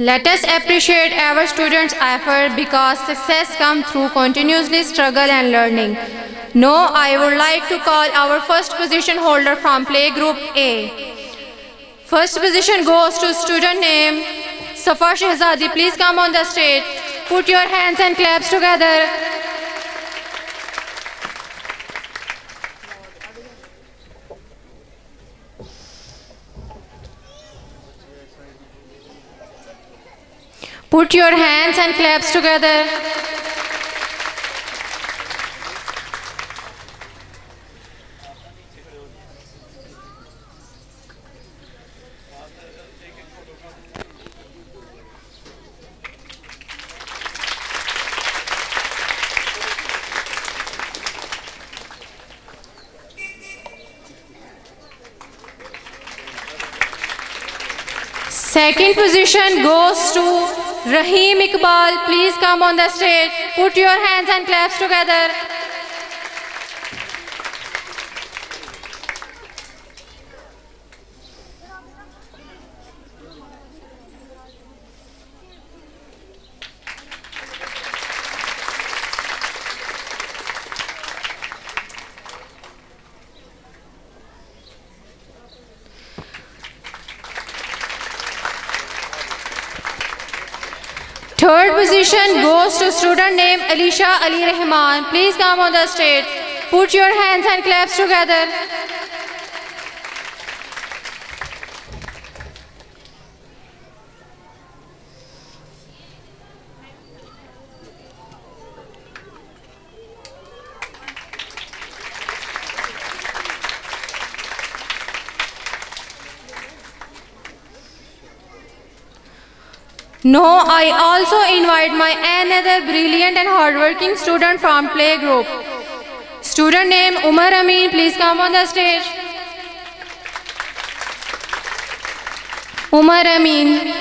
Let us appreciate our students' effort because success comes through continuously struggle and learning. Now, I would like to call our first position holder from Playgroup A. First position goes to student name Safa Shehzadi. Please come on the stage. Put your hands and claps together. Put your hands and claps together. Second position goes to Rahim Iqbal. Please come on the stage. Put your hands and claps together. Third position goes to student name Alisha Ali Rahman. Please come on the stage. Put your hands and claps together. Now, I also invite my another brilliant and hardworking student from Playgroup. Student name Umar Amin, please come on the stage. Umar Amin.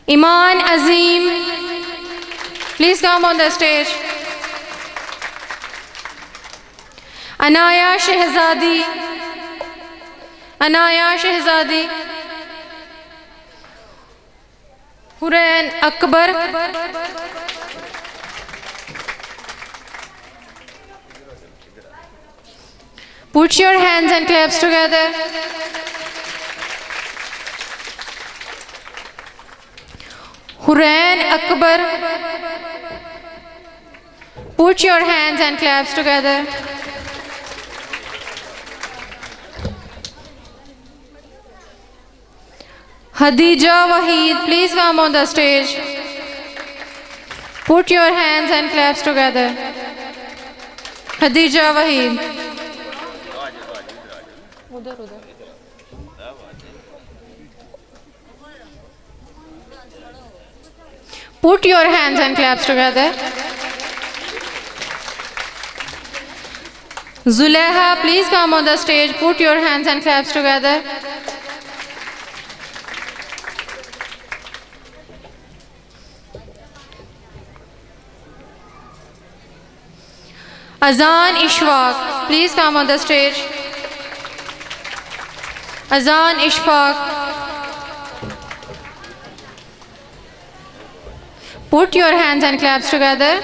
Iman Azim, please come on the stage. Anaya Shehzadi. Anaya Shehzadi. Hurain Akbar. Put your hands and claps together. Hurain Akbar. Put your hands and claps together. Hadija Waheed, please come on the stage. Put your hands and claps together. Hadija Waheed. Put your hands and claps together. Zulaiha, please come on the stage. Put your hands and claps together. Azan Ishfaq, please come on the stage. Azan Ishfaq. Put your hands and claps together.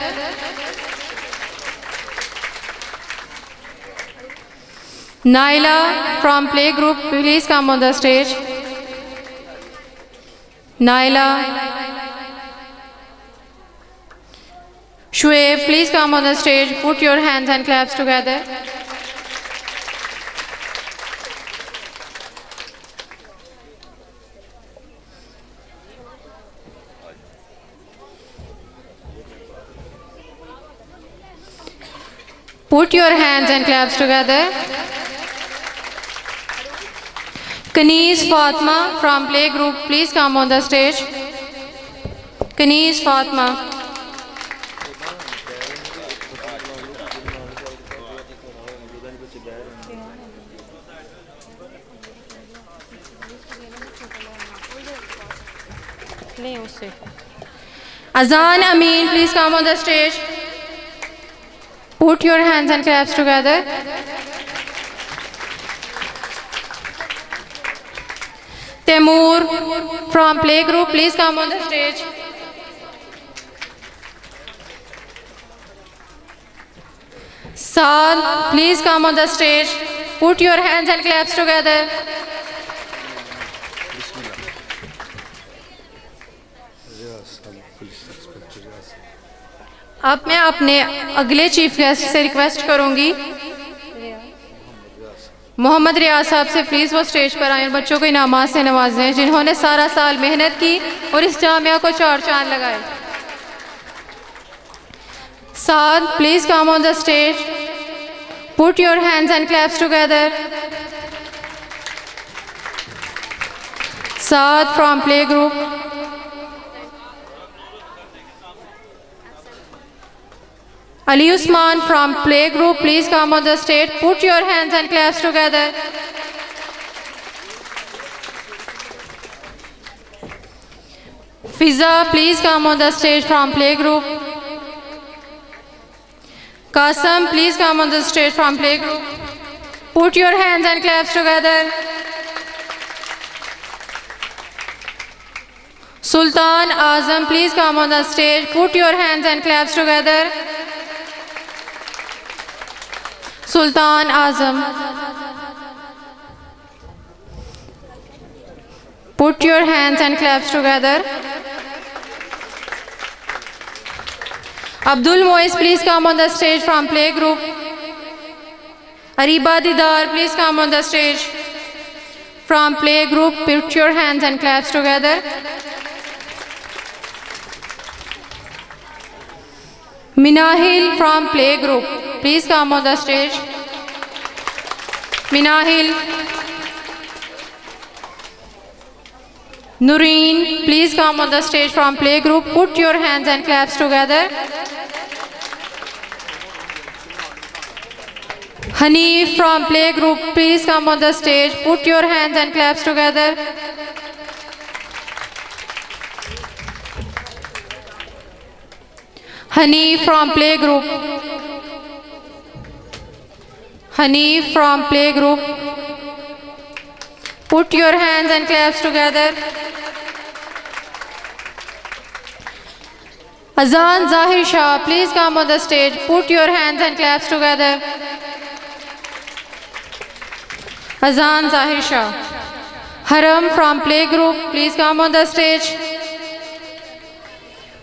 Naila from Playgroup, please come on the stage. Naila. Shuaib, please come on the stage. Put your hands and claps together. Put your hands and claps together. Kaniz Fatma from Playgroup, please come on the stage. Kaniz Fatma. Azan Amin, please come on the stage. Put your hands and claps together. Temur from playgroup, please come on the stage. Saad, please come on the stage. Put your hands and claps together. अब मैं अपने अगले chief guest से request करूंगी मोहम्मद रियाज साहब से please वो stage पर आए और बच्चों को इनामात से नवाजें जिन्होंने सारा साल मेहनत की और इस जामिया को चार चांद लगाए। Saad, please come on the stage. Put your hands and claps together. Saad from play group. Ali Usman from play group, please come on the stage. Put your hands and claps together. Fiza, please come on the stage from play group. Kasam, please come on the stage from play group. Put your hands and claps together. Sultan Azam, please come on the stage. Put your hands and claps together. Sultan Azam. Put your hands and claps together. Abdul Mois, please come on the stage from play group. Ariba Didar, please come on the stage from play group. Put your hands and claps together. Minahil from play group, please come on the stage. Minahil. Nureen, please come on the stage from play group. Put your hands and claps together. Hanif from play group, please come on the stage. Put your hands and claps together. Hanif from play group. Hanif from play group. Put your hands and claps together. Azan Zahir Shah, please come on the stage. Put your hands and claps together. Azan Zahir Shah. Haram from play group, please come on the stage.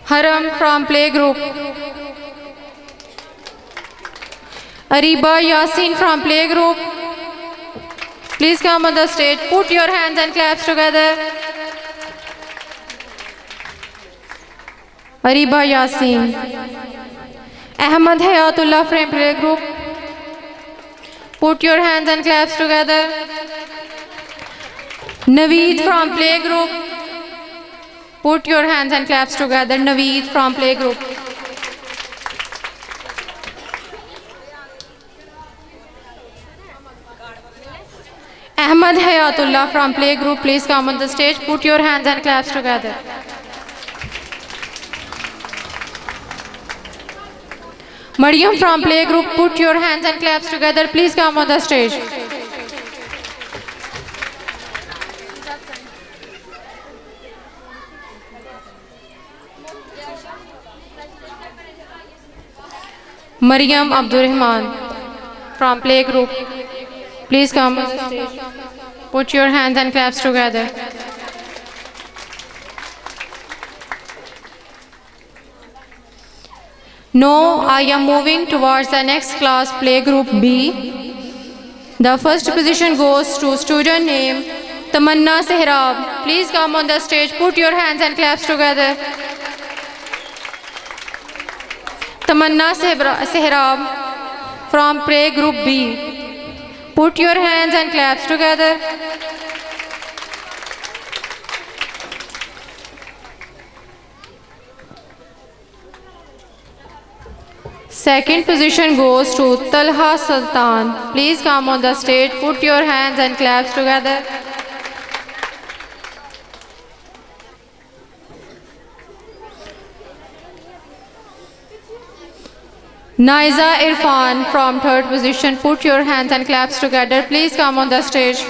Haram from play group. Ariba Yasin from play group, please come on the stage. Put your hands and claps together. Ariba Yasin. Ahmad Hayatullah from play group. Put your hands and claps together. Naveed from play group. Put your hands and claps together. Naveed from play group. Ahmad Hayatullah from play group, please come on the stage. Put your hands and claps together. Mariam from play group, put your hands and claps together. Please come on the stage. Mariam Abdurrahman from play group, please come on the stage. Put your hands and claps together. Now I am moving towards the next class, play group B. The first position goes to student name Tamanna Sehrab. Please come on the stage. Put your hands and claps together. Tamanna Sehrab from play group B. Put your hands and claps together. Second position goes to Talha Sultan. Please come on the stage. Put your hands and claps together. Naiza Irfan from third position, put your hands and claps together. Please come on the stage.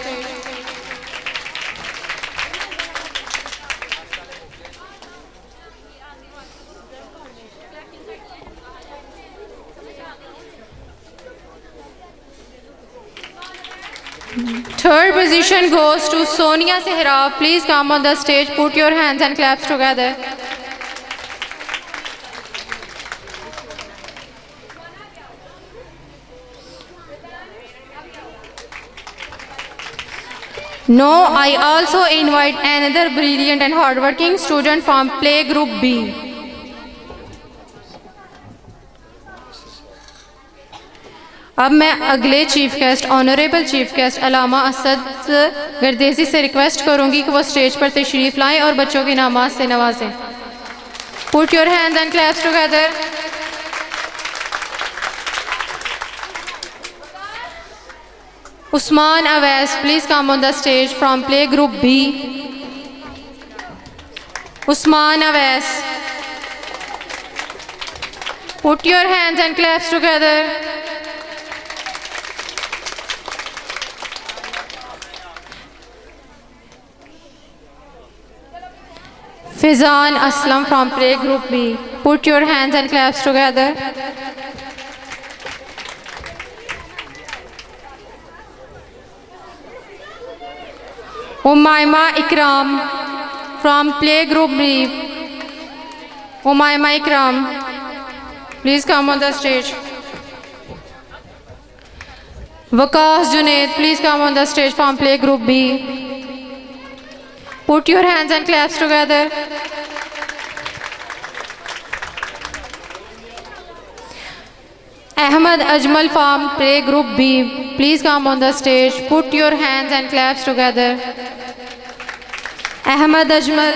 Third position goes to Sonia Sehra. Please come on the stage, put your hands and claps together. Now I also invite another brilliant and hardworking student from Play Group B. अब मैं अगले chief guest honourable chief guest Allama Asad Gardezi से request करूंगी कि वो stage पर तशरीफ लाएं और बच्चों की नामाज से नवाजें. Put your hands and claps together. Usman Awais, please come on the stage from Play Group B. Usman Awais. Put your hands and claps together. Fizan Aslam from Play Group B. Put your hands and claps together. Umayma Ikram from Play Group B. Umayma Ikram, please come on the stage. Waqas Junaid, please come on the stage from Play Group B. Put your hands and claps together. Ahmad Ajmal from Play Group B, please come on the stage. Put your hands and claps together. Ahmad Ajmal.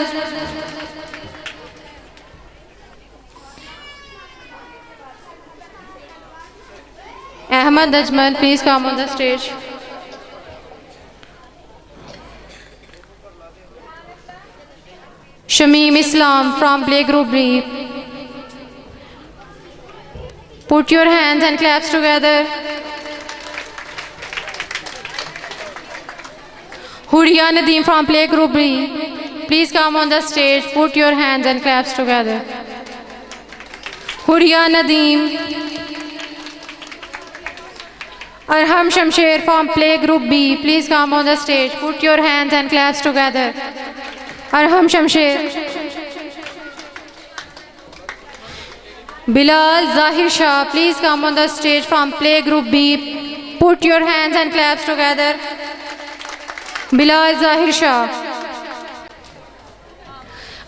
Ahmad Ajmal, please come on the stage. Shamim Islam from Play Group B. Put your hands and claps together. Huria Nadeem from Play Group B. Please come on the stage. Put your hands and claps together. Huria Nadeem. Arham Shamsher from Play Group B. Please come on the stage. Put your hands and claps together. Arham Shamsher. Bilal Zahir Shah, please come on the stage from Play Group B. Put your hands and claps together. Bilal Zahir Shah.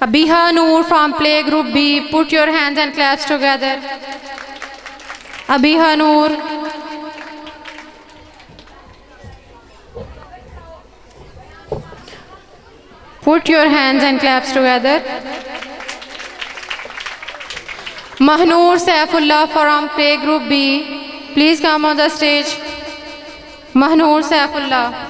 Abiha Noor from Play Group B. Put your hands and claps together. Abiha Noor. Put your hands and claps together. Mahnoor Saifullah from Play Group B. Please come on the stage. Mahnoor Saifullah.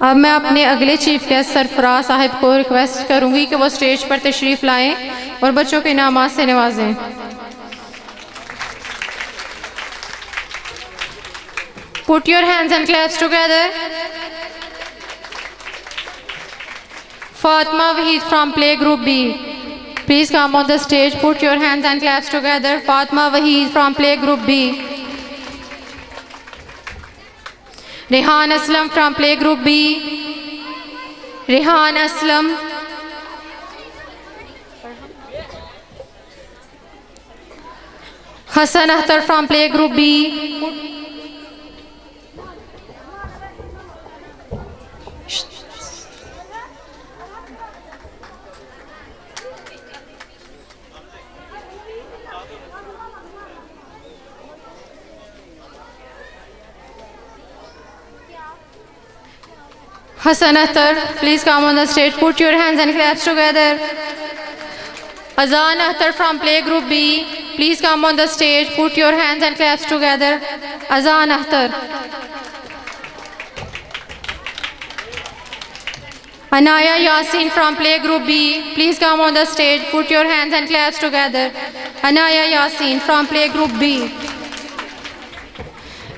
अब मैं अपने अगले chief guest Sarfaraz Sahib को request करूंगी कि वो stage पर तशरीफ लाएं और बच्चों के इनामात से नवाजें. Put your hands and claps together. Fatma Wahid from Play Group B. Please come on the stage. Put your hands and claps together. Fatma Wahid from Play Group B. Rehan Aslam from Play Group B. Rehan Aslam. Hassan Akhtar from Play Group B. Hassan Akhtar, please come on the stage. Put your hands and claps together. Azan Akhtar from Play Group B. Please come on the stage. Put your hands and claps together. Azan Akhtar. Anaya Yasin from Playgroup B, please come on the stage. Put your hands and claps together. Anaya Yasin from Playgroup B.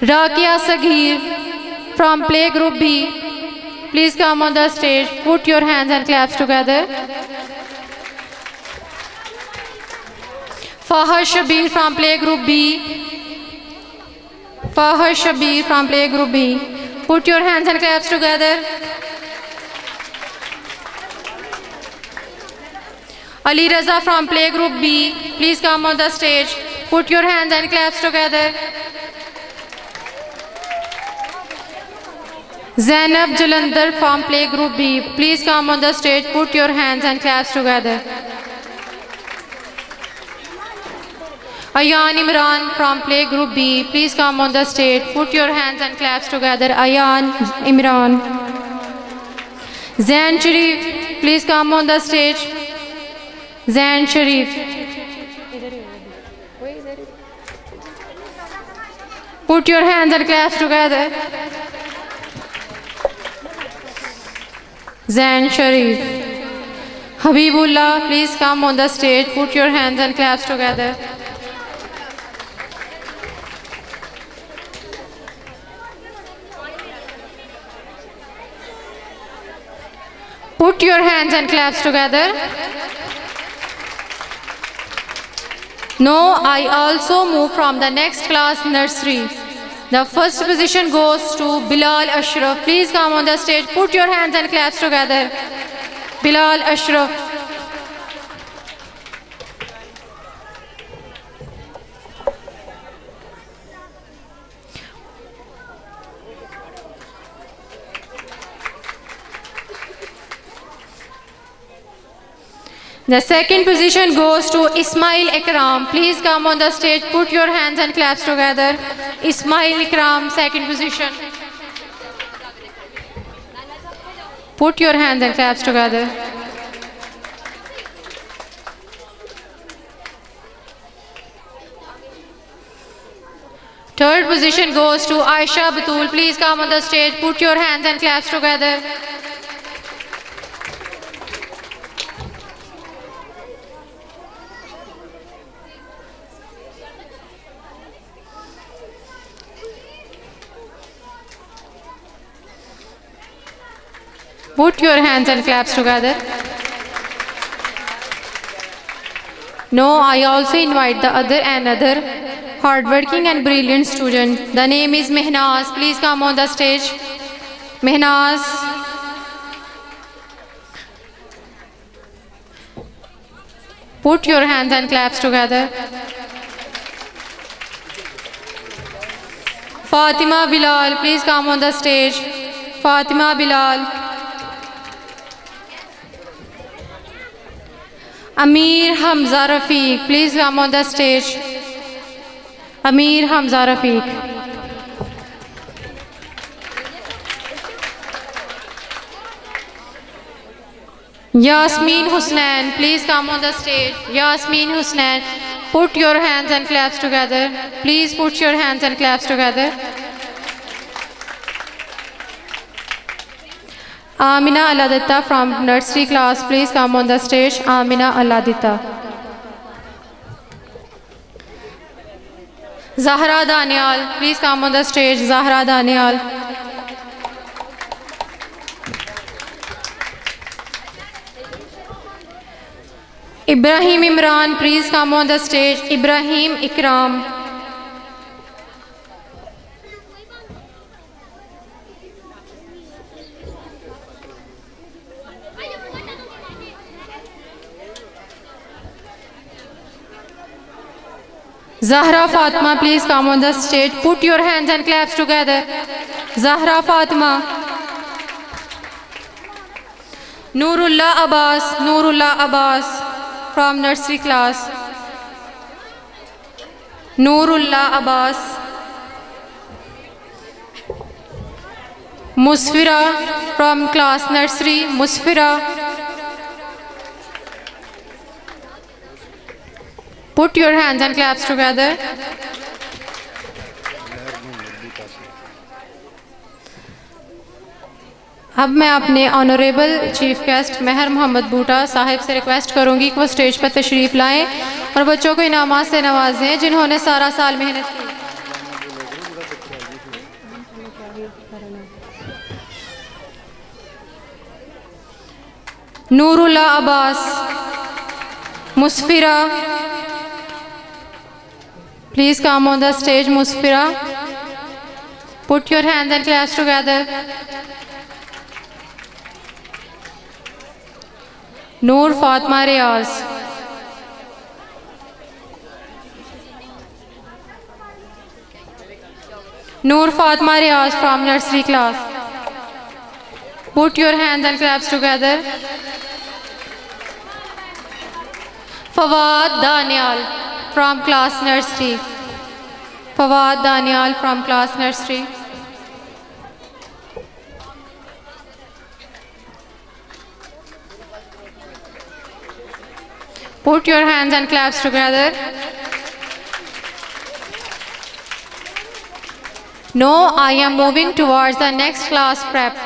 Rakia Saghir from Playgroup B, please come on the stage. Put your hands and claps together. Fahar Shabir from Playgroup B. Fahar Shabir from Playgroup B, put your hands and claps together. Ali Raza from Playgroup B, please come on the stage. Put your hands and claps together. Zainab Jalandhar from Playgroup B, please come on the stage. Put your hands and claps together. Ayan Imran from Playgroup B, please come on the stage. Put your hands and claps together. Ayan Imran. Zain Sharif, please come on the stage. Zain Sharif. Put your hands and claps together. Zain Sharif. Habibullah, please come on the stage. Put your hands and claps together. Put your hands and claps together. Now I also move from the next class, nursery. The first position goes to Bilal Ashraf. Please come on the stage. Put your hands and claps together. Bilal Ashraf. The second position goes to Ismail Ikram. Please come on the stage. Put your hands and claps together. Ismail Ikram, second position. Put your hands and claps together. Third position goes to Aisha Batul. Please come on the stage. Put your hands and claps together. Put your hands and claps together. Now I also invite the another hardworking and brilliant student. The name is Mehnaz. Please come on the stage. Mehnaz. Put your hands and claps together. Fatima Bilal, please come on the stage. Fatima Bilal. Amir Hamza Rafiq, please come on the stage. Amir Hamza Rafiq. Yasmin Husnain, please come on the stage. Yasmin Husnain, put your hands and claps together. Please put your hands and claps together. Amina Aladita from nursery class, please come on the stage. Amina Aladita. Zahra Danial, please come on the stage. Zahra Danial. Ibrahim Imran, please come on the stage. Ibrahim Ikram. Zahra Fatima, please come on the stage. Put your hands and claps together. Zahra Fatima. Noorullah Abbas. Noorullah Abbas from nursery class. Noorullah Abbas. Musfira from class nursery. Musfira. Put your hands and claps together. अब मैं अपने honourable chief guest मेहर मोहम्मद बूटा साहिब से request करूंगी कि वो stage पर तशरीफ़ लाएं और बच्चों को इनामात से नवाजें जिन्होंने सारा साल मेहनत की। Nurulla Abbas, Musfira, please come on the stage, Musfira. Put your hands and claps together. Noor Fatma Riaz. Noor Fatma Riaz from nursery class. Put your hands and claps together. Fawad Daniel from class nursery. Fawad Daniel from class nursery. Put your hands and claps together. Now I am moving towards the next class prep.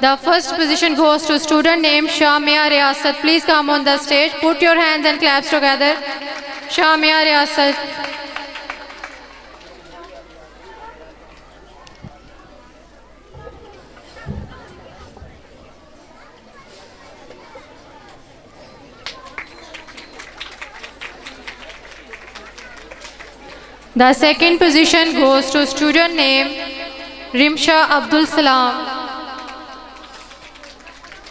The first position goes to student named Shamia Riyasat. Please come on the stage. Put your hands and claps together. Shamia Riyasat. The second position goes to student named Rimsha Abdul Salam.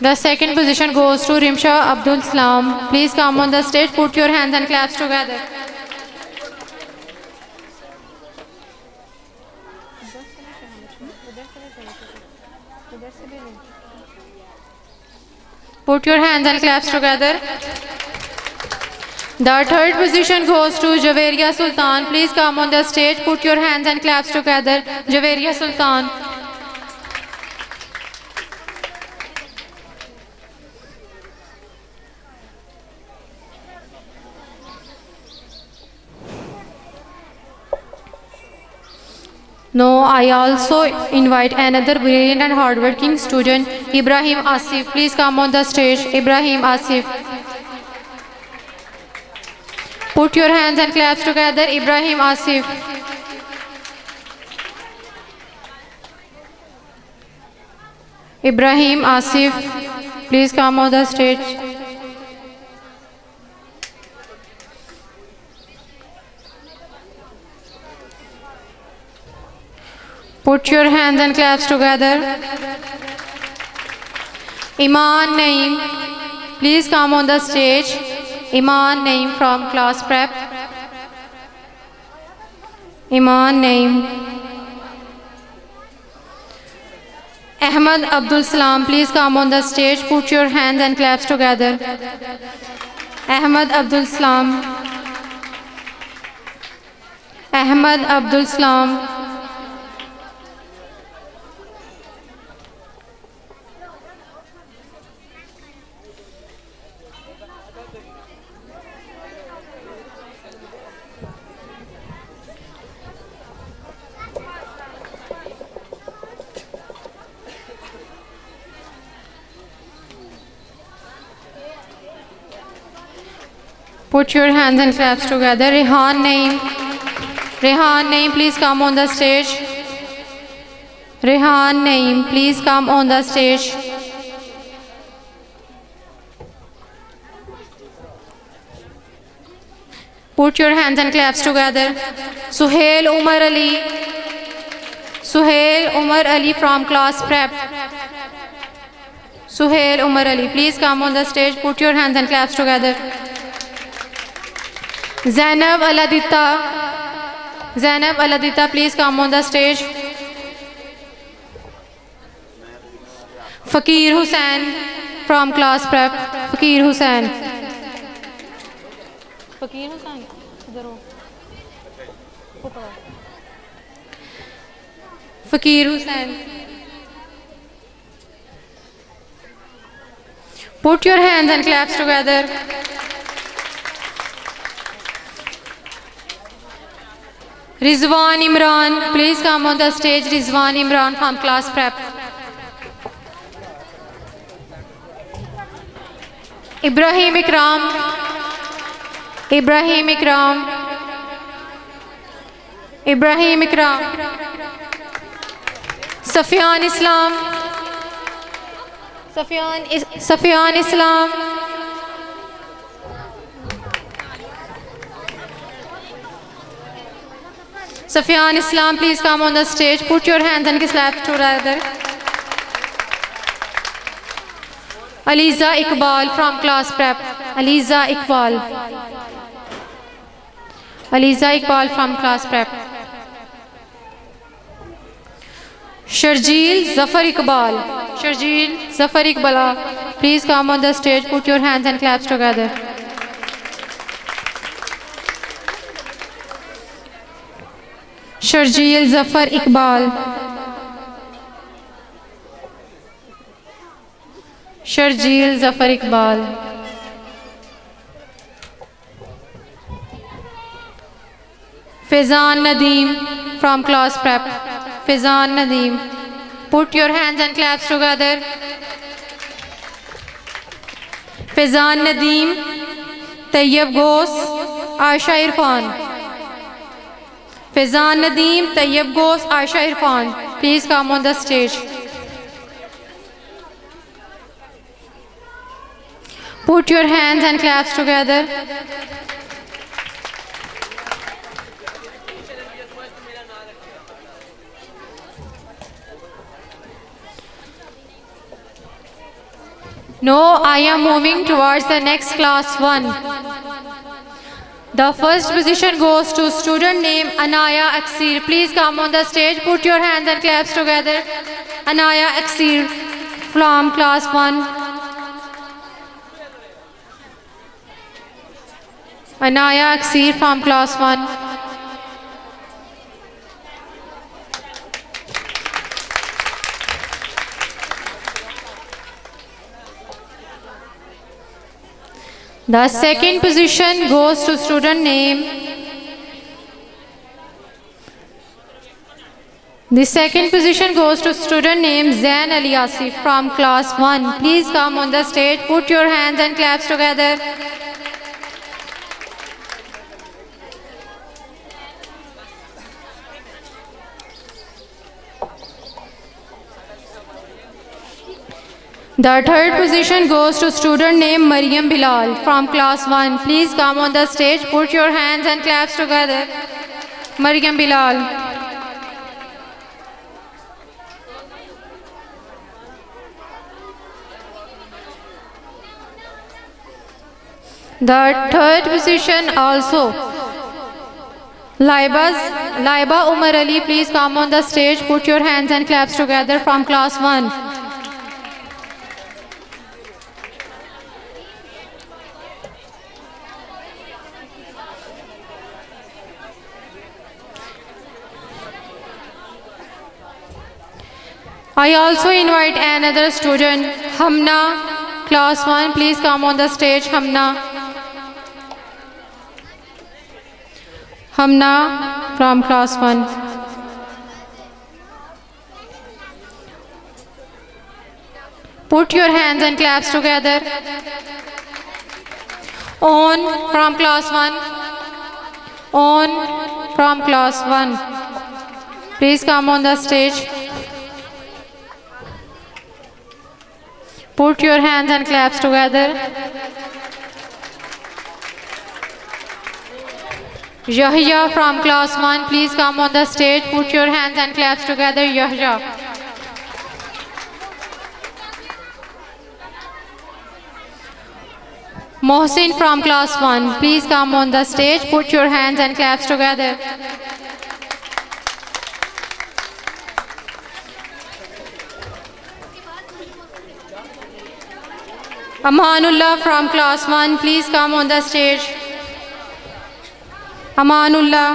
The second position goes to Rimsha Abdul Salam. Please come on the stage. Put your hands and claps together. Put your hands and claps together. The third position goes to Javeria Sultan. Please come on the stage. Put your hands and claps together. Javeria Sultan. Now I also invite another brilliant and hardworking student, Ibrahim Asif. Please come on the stage. Ibrahim Asif. Put your hands and claps together, Ibrahim Asif. Ibrahim Asif, please come on the stage. Put your hands and claps together. Iman Naeem, please come on the stage. Iman Naeem from class prep. Iman Naeem. Ahmad Abdul Salam, please come on the stage. Put your hands and claps together. Ahmad Abdul Salam. Ahmad Abdul Salam. Put your hands and claps together. Rehan Naeem. Rehan Naeem, please come on the stage. Rehan Naeem, please come on the stage. Put your hands and claps together. Suhail Umar Ali. Suhail Umar Ali from class prep. Suhail Umar Ali, please come on the stage. Put your hands and claps together. Zainab Aladita. Zainab Aladita, please come on the stage. Fakir Hussain from class prep. Fakir Hussain. Fakir Hussain, idhar ho. Fakir Hussain. Put your hands and claps together. Rizwan Imran, please come on the stage. Rizwan Imran from class prep. Ibrahim Ikram. Ibrahim Ikram. Ibrahim Ikram. Safiyan Islam. Safiyan Islam. Safiyan Islam, please come on the stage. Put your hands and clap together. Aliza Iqbal from class prep. Aliza Iqbal. Aliza Iqbal from class prep. Sharjeel Zafar Iqbal. Sharjeel Zafar Iqbal, please come on the stage. Put your hands and claps together. Sharjeel Zafar Iqbal. Sharjeel Zafar Iqbal. Fizan Nadeem from class prep. Fizan Nadeem. Put your hands and claps together. Fizan Nadeem, Tayyib Ghosh, Aisha Irfan. Fizan Nadeem, Tayyib Ghosh, Aisha Irfan. Please come on the stage. Put your hands and claps together. Now I am moving towards the next class 1. The first position goes to student named Anaya Aksir. Please come on the stage. Put your hands and claps together. Anaya Aksir from class 1. Anaya Aksir from class 1. The second position goes to student name. The second position goes to student name Zain Ali Asif from class 1. Please come on the stage. Put your hands and claps together. The third position goes to student named Maryam Bilal from class 1. Please come on the stage. Put your hands and claps together. Maryam Bilal. The third position also. Laiba Umar Ali, please come on the stage. Put your hands and claps together from class 1. I also invite another student, Hamna, class 1. Please come on the stage, Hamna. Hamna from class 1. Put your hands and claps together. On from class 1. On from class 1. Please come on the stage. Put your hands and claps together. Yahya from class 1, please come on the stage. Put your hands and claps together, Yahya. Mohsin from class 1, please come on the stage. Put your hands and claps together. Amanullah from class 1, please come on the stage. Amanullah.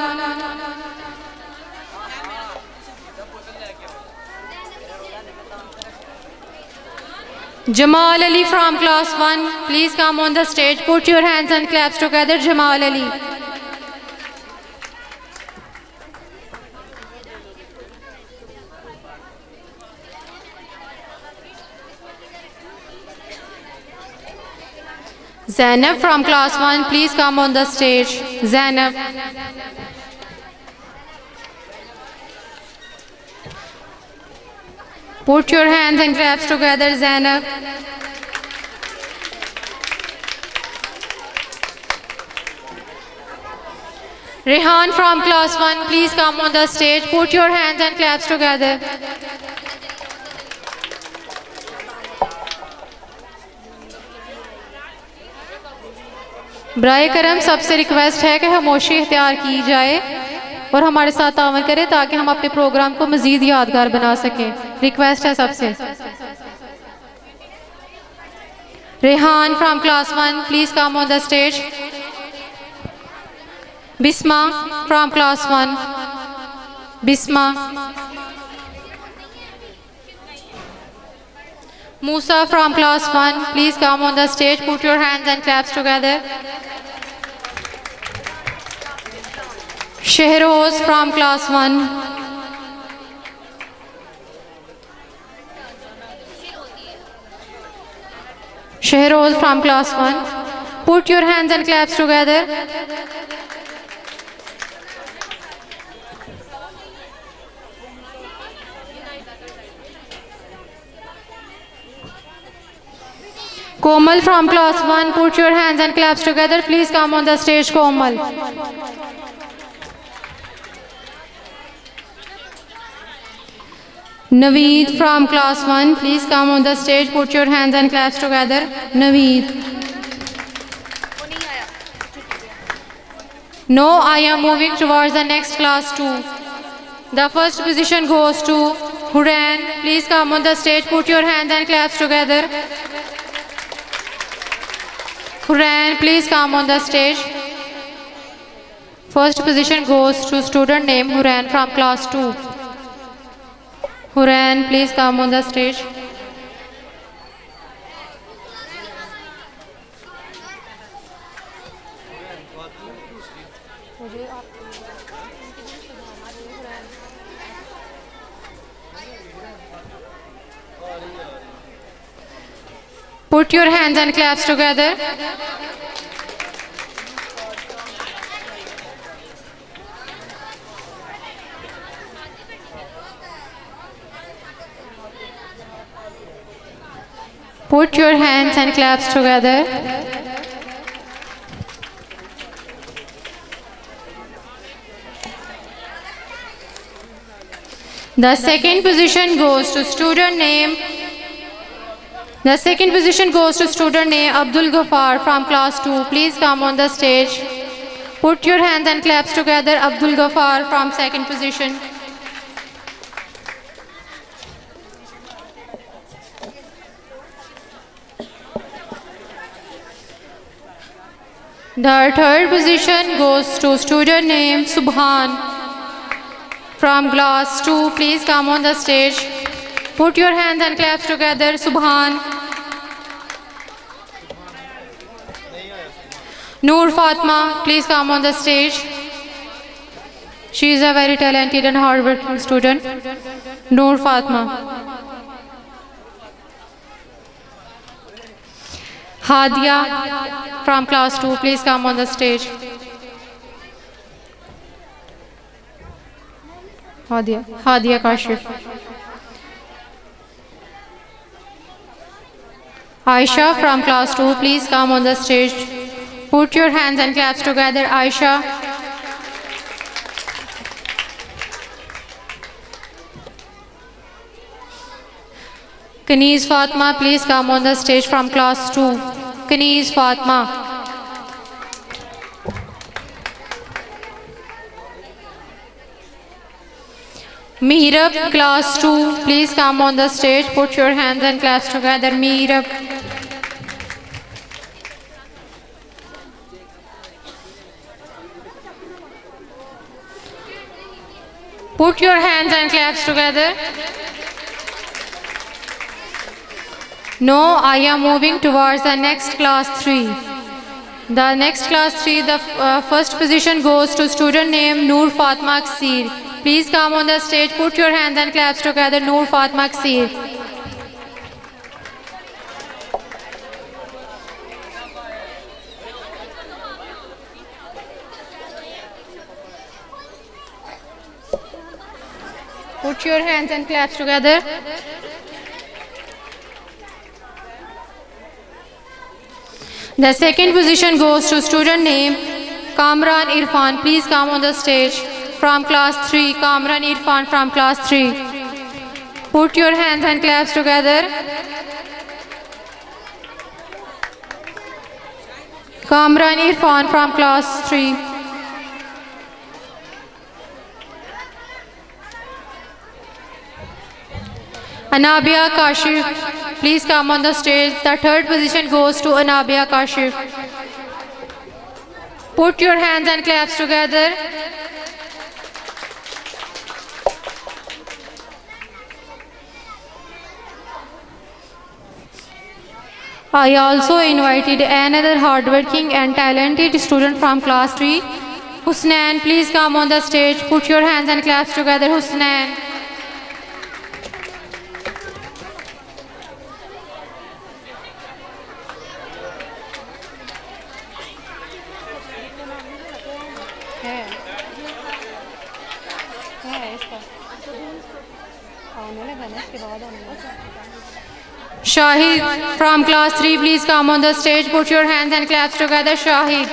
Jamal Ali from class 1, please come on the stage. Put your hands and claps together, Jamal Ali. Zainab from class 1, please come on the stage. Zainab. Put your hands and claps together, Zainab. Rehan from class 1, please come on the stage. Put your hands and claps together. बराए करम सबसे request है कि खामोशी इख्तियार की जाए और हमारे साथ तावन करें ताकि हम अपने प्रोग्राम को मजीद यादगार बना सकें। रिक्वेस्ट है सबसे। Rehan from class 1, please come on the stage. Bisma from class 1, Bisma. Musa from class 1, please come on the stage. Put your hands and claps together. Shehroz from class 1. Shehroz from class 1. Put your hands and claps together. Komal from class 1, put your hands and claps together. Please come on the stage, Komal. Naveed from class 1, please come on the stage. Put your hands and claps together. Naveed. No, I am moving towards the next class 2. The first position goes to Huran. Please come on the stage. Put your hands and claps together. Huran, please come on the stage. First position goes to student named Huran from class 2. Huran, please come on the stage. Put your hands and claps together. Put your hands and claps together. The second position goes to student name. The second position goes to student name Abdul Ghaffar from class 2. Please come on the stage. Put your hands and claps together. Abdul Ghaffar from second position. The third position goes to student name Subhan from class 2. Please come on the stage. Put your hands and claps together, Subhan. Noor Fatma, please come on the stage. She is a very talented and hardworking student. Noor Fatma. Hadia from class 2, please come on the stage. Hadia Kashif. Aisha from class 2, please come on the stage. Put your hands and claps together, Aisha. Kaniz Fatma, please come on the stage from class 2. Kaniz Fatma. Mehrab, class 2, please come on the stage. Put your hands and claps together, Mehrab. Put your hands and claps together. Now I am moving towards the next class 3. The next class 3, the first position goes to student name Noor Fatma Aksir. Please come on the stage. Put your hands and claps together, Noor Fatma Aksir. Put your hands and claps together. The second position goes to student name Kamran Irfan. Please come on the stage. From class 3, Kamran Irfan from class 3. Put your hands and claps together. Kamran Irfan from class 3. Anabia Kashif, please come on the stage. The third position goes to Anabia Kashif. Put your hands and claps together. I also invited another hardworking and talented student from class 3, Husnan. Please come on the stage. Put your hands and claps together, Husnan. Shahid from class 3, please come on the stage. Put your hands and claps together, Shahid.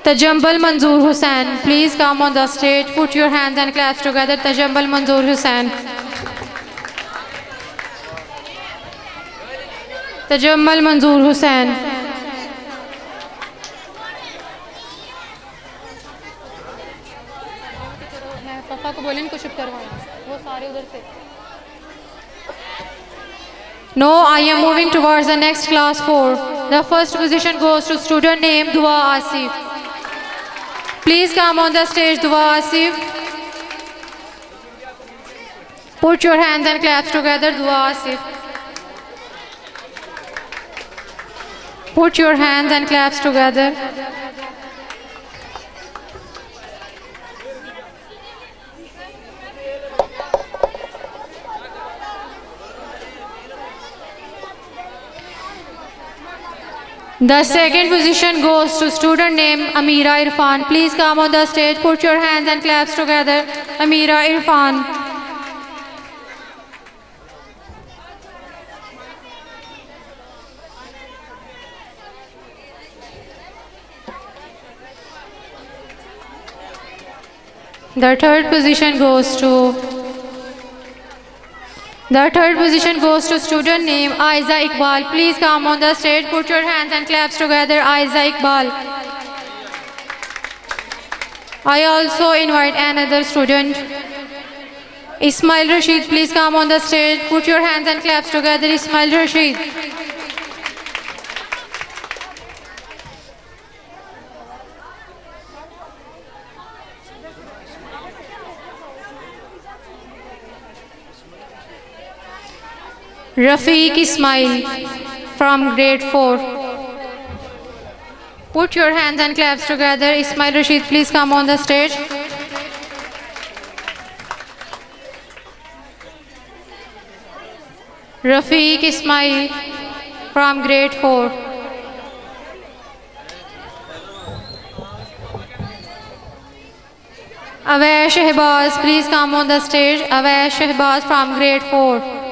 Tajambal Manzoor Hussain, please come on the stage. Put your hands and claps together, Tajambal Manzoor Hussain. Tajammal Manzoor Hussain. पापा को बोलें कुछ करवाएं वो सारे उधर से No, I am moving towards the next class 4. The first position goes to student named Dua Asif. Please come on the stage, Dua Asif. Put your hands and claps together, Dua Asif. Put your hands and claps together. The second position goes to student named Amira Irfan. Please come on the stage. Put your hands and claps together. Amira Irfan. The third position goes to student name Aiza Iqbal. Please come on the stage. Put your hands and claps together, Aiza Iqbal. I also invite another student, Ismail Rashid. Please come on the stage. Put your hands and claps together, Ismail Rashid. Rafiq Ismail from grade 4. Put your hands and claps together. Ismail Rashid, please come on the stage. Rafiq Ismail from grade 4. Awais Shehbaz, please come on the stage. Awais Shehbaz from grade 4.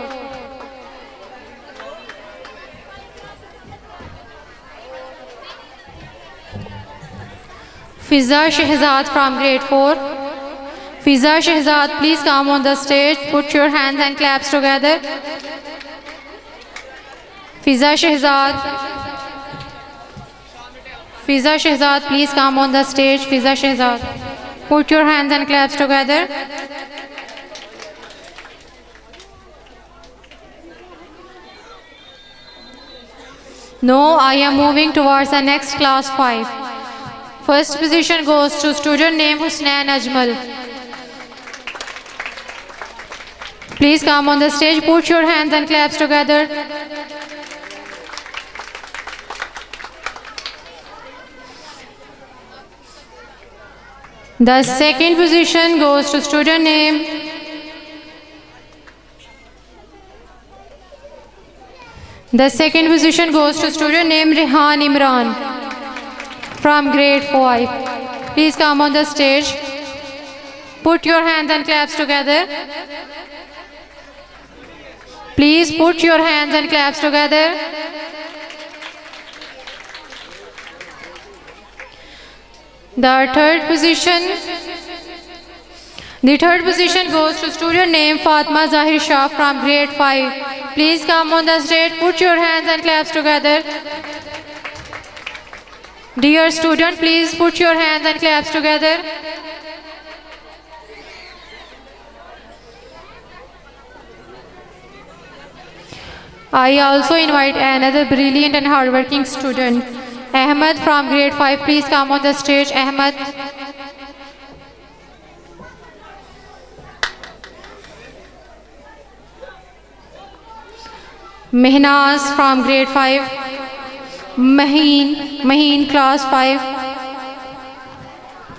Fiza Shehzad from grade 4. Fiza Shehzad, please come on the stage. Put your hands and claps together. Fiza Shehzad. Fiza Shehzad, please come on the stage. Fiza Shehzad. Put your hands and claps together. No, I am moving towards the next class 5. First position goes to student named Husnan Ajmal. Please come on the stage. Put your hands and claps together. The second position goes to student name Rehan Imran from grade 5. please come on the stage. Put your hands and claps together. Please put your hands and claps together. The third position goes to student name Fatma Zahir Shah from grade 5. Please come on the stage, put your hands and claps together. Dear student, please put your hands and claps together. I also invite another brilliant and hardworking student, Ahmed from grade 5. Please come on the stage, Ahmed. Mehnaz from grade 5. Maheen, class 5.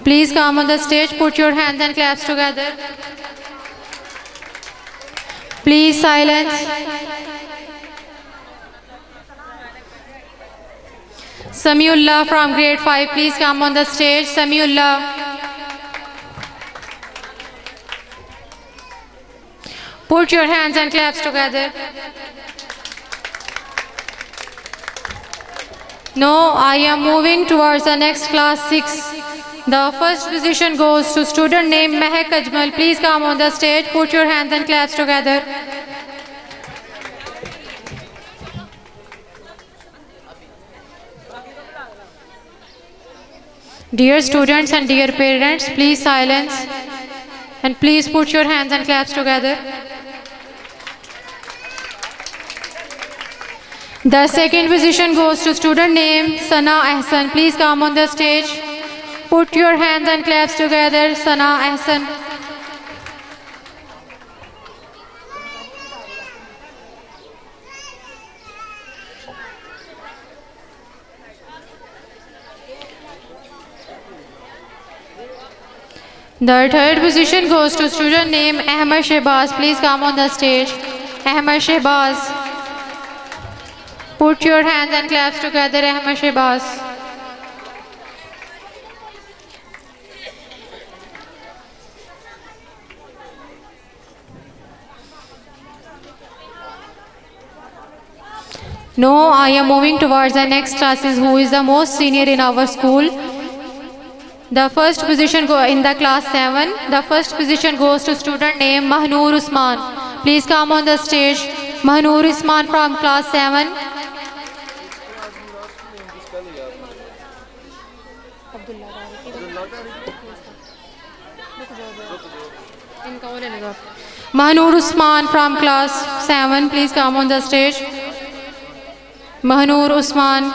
Please come on the stage, put your hands and claps together. Please silence. Samiullah from grade 5, please come on the stage. Samiullah. Put your hands and claps together. Now I am moving towards the next class 6. The first position goes to student name Mehak Ajmal. Please come on the stage. Put your hands and claps together. Dear students and dear parents, please silence and please put your hands and claps together. The second position goes to student name Sana Ahsan. Please come on the stage. Put your hands and claps together. Sana Ahsan. The third position goes to student name Ahmed Shehbaz. Please come on the stage. Ahmed Shehbaz. Put your hands and claps together, Ahmed Shehbaz. Now I am moving towards the next classes who is the most senior in our school. The first position in the class 7. The first position goes to student name Mahnoor Usman. Please come on the stage. Mahnoor Usman from class 7. Mahnoor Usman from class 7. Please come on the stage. Mahnoor Usman.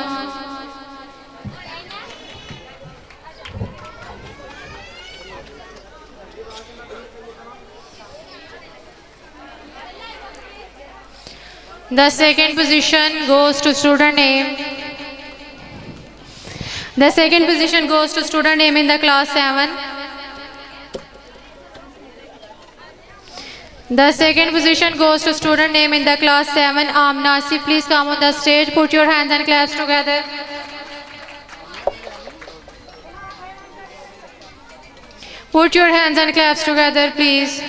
The second position goes to student name. The second position goes to student name in the class 7. The second position goes to student name in the class 7, Amna Asif. Please come on the stage. Put your hands and claps together. Put your hands and claps together, please.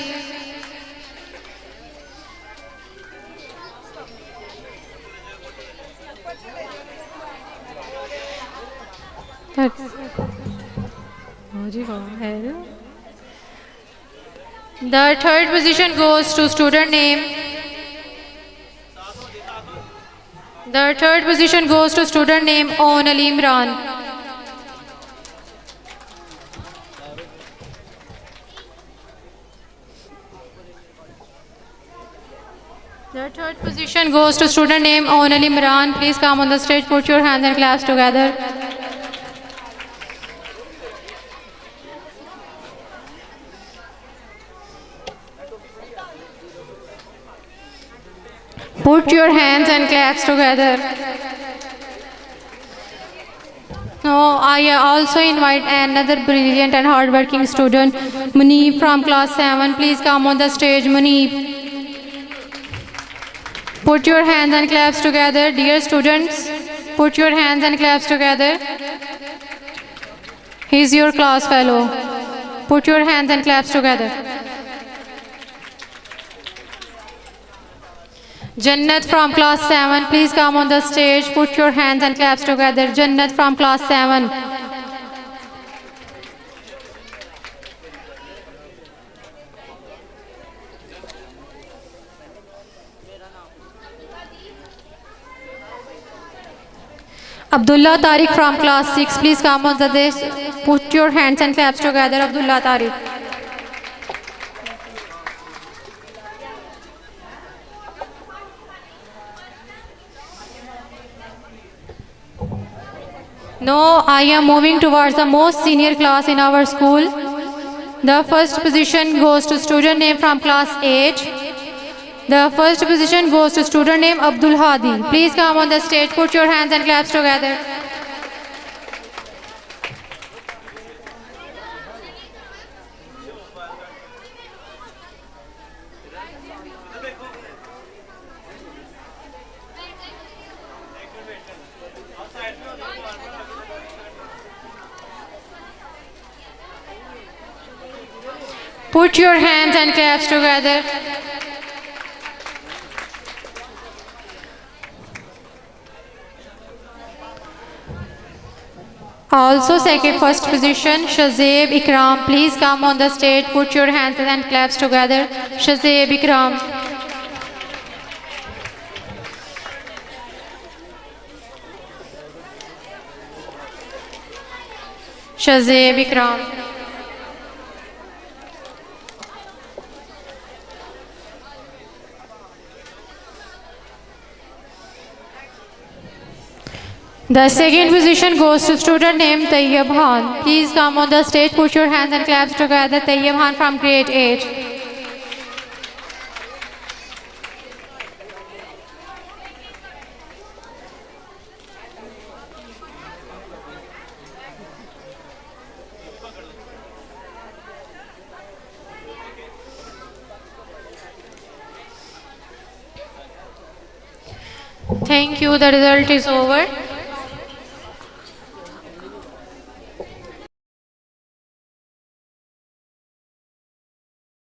The third position goes to student name. The third position goes to student name On Ali Imran. The third position goes to student name On Ali Imran. Please come on the stage. Put your hands and claps together. Put your hands and claps together. Now I also invite another brilliant and hardworking student, Muneeb from class 7. Please come on the stage, Muneeb. Put your hands and claps together. Dear students, put your hands and claps together. He is your class fellow. Put your hands and claps together. Jannat from class 7, please come on the stage. Put your hands and claps together. Jannat from class 7. Abdullah Tariq from class 6, please come on the stage. Put your hands and claps together. Abdullah Tariq. Now I am moving towards the most senior class in our school. The first position goes to student name from class 8. The first position goes to student name Abdul Hadi. Please come on the stage. Put your hands and claps together. Put your hands and claps together. Also second first position, Shazeb Ikram. Please come on the stage. Put your hands and claps together. Shazeb Ikram. Shazeb Ikram. The second position goes to student named Tayyab Khan. Please come on the stage, put your hands and claps together. Tayyab Khan from grade 8. Thank you, the result is over.